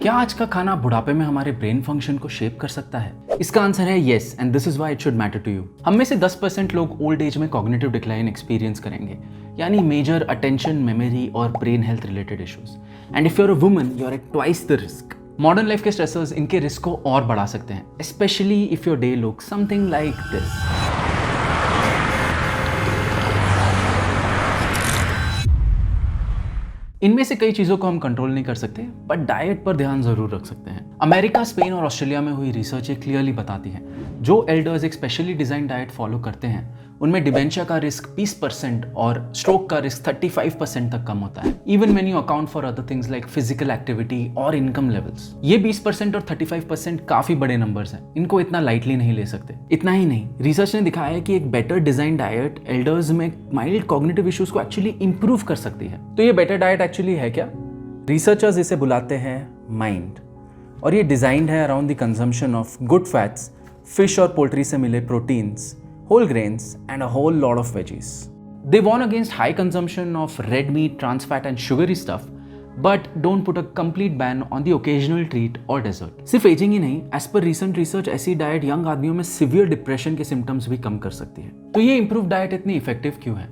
क्या आज का खाना बुढ़ापे में हमारे ब्रेन फंक्शन को शेप कर सकता है? इसका आंसर है yes, and this is why it should matter to you. हम में से 10% लोग ओल्ड एज में कॉग्निटिव डिक्लाइन एक्सपीरियंस करेंगे, यानी मेजर अटेंशन, मेमोरी और brain health related issues. And if you are a woman, you are at twice the risk. Modern life के stressors इनके रिस्क को और बढ़ा सकते हैं, specially if your day look something like this. इनमें से कई चीज़ों को हम कंट्रोल नहीं कर सकते, बट डाइट पर ध्यान जरूर रख सकते हैं। अमेरिका, स्पेन और ऑस्ट्रेलिया में हुई रिसर्च ये क्लियरली बताती है, जो एल्डर्स एक स्पेशली डिजाइन डाइट फॉलो करते हैं उनमें डिमेंशिया का रिस्क 20% और स्ट्रोक का रिस्क 35% तक कम होता है, even when you account for other things like physical activity और इनकम लेवल्स। ये 20% और 35% काफी बड़े नंबर्स हैं, इनको इतना लाइटली नहीं ले सकते। इतना ही नहीं, रिसर्च ने दिखाया है कि एक बेटर डिजाइन डाइट एल्डर्स में माइल्ड कॉग्निटिव इश्यूज को एक्चुअली इंप्रूव कर सकती है। तो ये बेटर डाइट एक्चुअली है क्या? रिसर्चर्स इसे बुलाते हैं माइंड, और ये डिजाइंड है around the consumption of good fats, fish और पोल्ट्री से मिले proteins, whole grains and a whole lot of veggies. They warn against high consumption of red meat, trans fat and sugary stuff, but don't put a complete ban on the occasional treat or dessert. सिर्फ ageing ही नहीं, as per recent research ऐसी diet young आदमियों में severe depression के symptoms भी कम कर सकती है। तो ये इम्प्रूव डाइट इतनी इफेक्टिव क्यों है?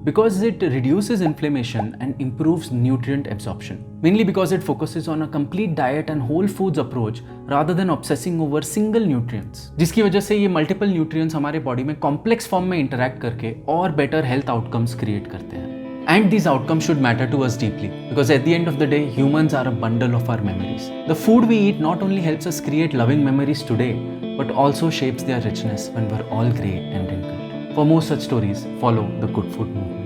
Because it reduces inflammation and improves nutrient absorption. Mainly because it focuses on a complete diet and whole foods approach rather than obsessing over single nutrients. जिसकी वजह से ये multiple nutrients हमारे body में complex form में interact करके और better health outcomes create करते हैं. And these outcomes should matter to us deeply because at the end of the day, humans are a bundle of our memories. The food we eat not only helps us create loving memories today, but also shapes their richness when we're all grey and wrinkled. For more such stories, follow the Good Food Movement.